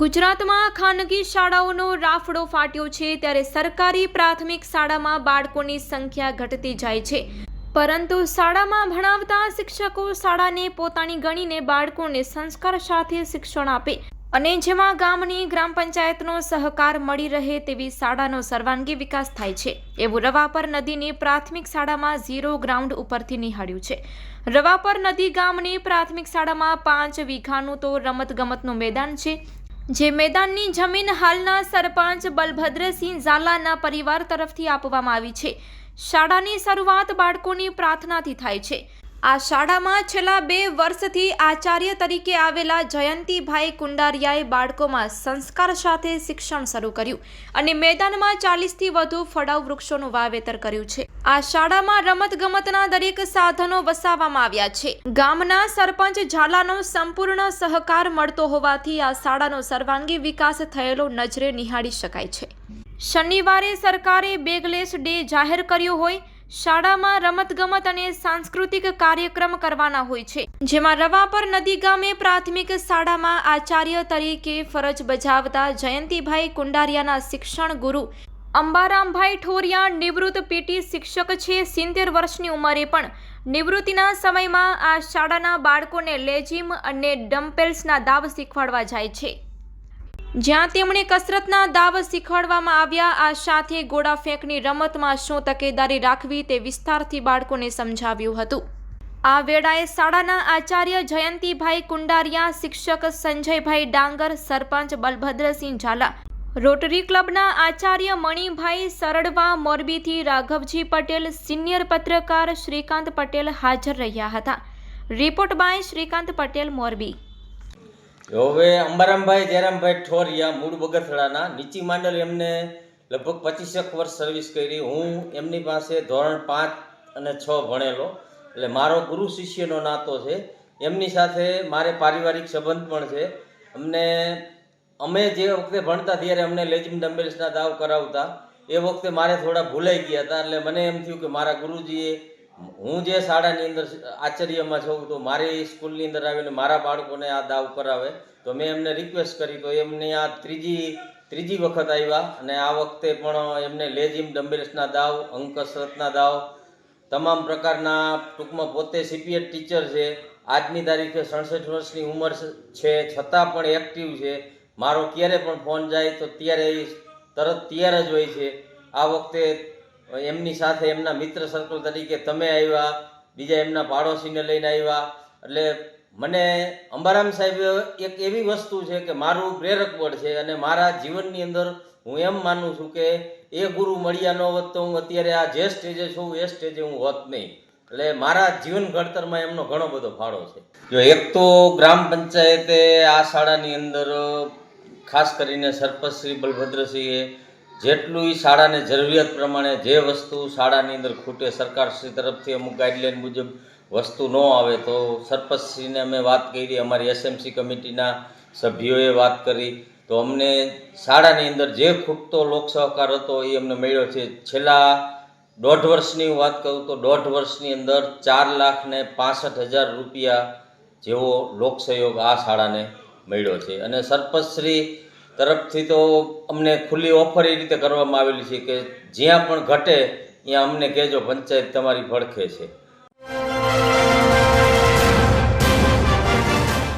ગુજરાતમાં ખાનગી શાળાઓનો રાફડો ફાટ્યો છે ત્યારે સરકારી પ્રાથમિક શાળામાં બાળકોની સંખ્યા ઘટતી જાય છે, પરંતુ શાળામાં ભણાવતા શિક્ષકો શાળાને પોતાની ગણીને બાળકોને સંસ્કાર સાથે શિક્ષણ આપે અને જેમાં ગામની ગ્રામ પંચાયતનો સહકાર મળી રહે તેવી શાળાનો સર્વાંગી વિકાસ થાય છે, એવું રવાપર નદીની પ્રાથમિક શાળામાં ઝીરો ગ્રાઉન્ડ ઉપરથી નિહાળ્યું છે। રવાપર નદી ગામની પ્રાથમિક શાળામાં 5 વીઘાનું તો રમતગમતનું મેદાન છે, જે મેદાનની જમીન હાલના સરપંચ બલભદ્રસિંહ ઝાલાના પરિવાર તરફથી આપવામાં આવી છે। શાળાની શરૂઆત બાળકોની પ્રાર્થનાથી થાય છે। આ શાળામાં છેલ્લા 2 વર્ષથી આચાર્ય તરીકે આવેલા જયંતિભાઈ કુંડારિયાએ બાળકોમાં સંસ્કાર સાથે શિક્ષણ શરૂ કર્યું અને મેદાનમાં 40થી વધુ ફળાઉ વૃક્ષોનું વાવેતર કર્યું છે। આ શાળામાં રમતગમતના દરેક સાધનો વસાવવામાં આવ્યા છે। ગામના સરપંચ ઝાલાનો સંપૂર્ણ સહકાર મળતો હોવાથી આ શાળાનો સર્વાંગી વિકાસ થયેલો નજરે નિહાળી શકાય છે। શનિવારે સરકારે બેગલેસ ડે જાહેર કર્યો હોય, શાળામાં રમતગમત અને સાંસ્કૃતિક કાર્યક્રમ કરવાના હોય છે, જેમાં રવાપર નદી ગામે પ્રાથમિક શાળામાં આચાર્ય તરીકે ફરજ બજાવતા જયંતિભાઈ કુંડારિયાના શિક્ષણ ગુરુ અંબારામભાઈ ઠોરિયા નિવૃત્ત પીટી શિક્ષક છે। 70 વર્ષની ઉંમરે પણ નિવૃત્તિના સમયમાં આ શાળાના બાળકોને લેજીમ અને ડમ્પેલ્સના દાવ શીખવાડવા જાય છે, જ્યાં તેમણે કસરતના દાવ શીખવાડવામાં આવ્યા। આ સાથે ગોળા ફેંકની રમતમાં શું તકેદારી રાખવી તે વિસ્તારથી બાળકોને સમજાવ્યું હતું। આ વેળાએ શાળાના આચાર્ય જયંતિભાઈ કુંડારિયા, શિક્ષક સંજયભાઈ ડાંગર, સરપંચ બલભદ્રસિંહ ઝાલા, રોટરી ક્લબના આચાર્ય મણિભાઈ સરડવા, મોરબીથી રાઘવજી પટેલ, સિનિયર પત્રકાર શ્રીકાંત પટેલ હાજર રહ્યા હતા। Report by Shrikant Patel, Morbi. હવે અંબારામભાઈ જયરામભાઈ ઠોરિયા મૂળ બગથડાના નીચી માંડલ, એમને લગભગ 25 વર્ષ સર્વિસ કરી। હું એમની પાસે ધોરણ 5 અને 6 ભણેલો, એટલે મારો ગુરુ શિષ્યનો નાતો છે। એમની સાથે મારે પારિવારિક સંબંધ પણ છે। અમે જે વખતે ભણતા ત્યારે અમને લેજીમ ડમ્બેલ્સના દાવ કરાવતા, એ વખતે મારે થોડા ભૂલાઈ ગયા હતા, એટલે મને એમ થયું કે મારા ગુરુજીએ, હું જે શાળાની અંદર આચાર્યમાં છું તો મારી સ્કૂલની અંદર આવીને મારા બાળકોને આ દાવ કરાવે, તો મેં એમને રિક્વેસ્ટ કરી, તો એમને આ ત્રીજી વખત આવ્યા અને આ વખતે પણ એમને લેજીમ ડમ્બેલ્સના દાવ, અંકસરતના દાવ, તમામ પ્રકારના, ટૂંકમાં પોતે સીપીએડ ટીચર છે, આજની તારીખે 67 વર્ષની ઉંમર છે, છતાં પણ એક્ટિવ છે। મારો ક્યારે પણ ફોન જાય તો ત્યારે તરત તૈયાર જ હોય છે। આ વખતે એમની સાથે એમના મિત્ર સર્કલ તરીકે તમે આવ્યા, બીજા એમના પાડોશીને લઈને આવ્યા, એટલે મને અંબારામ સાહેબ એક એવી વસ્તુ છે કે મારું પ્રેરક બળ છે, અને મારા જીવનની અંદર હું એમ માનું છું કે એ ગુરુ મળ્યા ન હોત તો હું અત્યારે આ જે સ્ટેજે છું એ સ્ટેજે હું હોત નહીં, એટલે મારા જીવન ઘડતરમાં એમનો ઘણો બધો ફાળો છે। જો એક તો ગ્રામ પંચાયતે આ શાળાની અંદર ખાસ કરીને સરપંચ શ્રી બલભદ્રસિંહે જેટલું શાળાને જરૂરિયાત પ્રમાણે જે વસ્તુ શાળાની અંદર ખૂટે, સરકારશ્રી તરફથી અમુક ગાઈડલાઈન મુજબ વસ્તુ ન આવે તો સરપંચશ્રીને અમે વાત કરી, અમારી એસએમસી કમિટીના સભ્યોએ વાત કરી, તો અમને શાળાની અંદર જે ખૂટતો લોક સહકાર હતો એ અમને મળ્યો છે। છેલ્લા 1.5 વર્ષની વાત કરું તો 1.5 વર્ષની અંદર 4,65,000 રૂપિયા જેવો લોક સહયોગ આ શાળાને મળ્યો છે, અને સરપંચશ્રી તરફથી તો અમને ખુલ્લી ઓફર એ રીતે કરવામાં આવેલી છે કે જ્યાં પણ ઘટે ત્યાં અમને કહેજો, પંચાયત તમારી પડખે છે।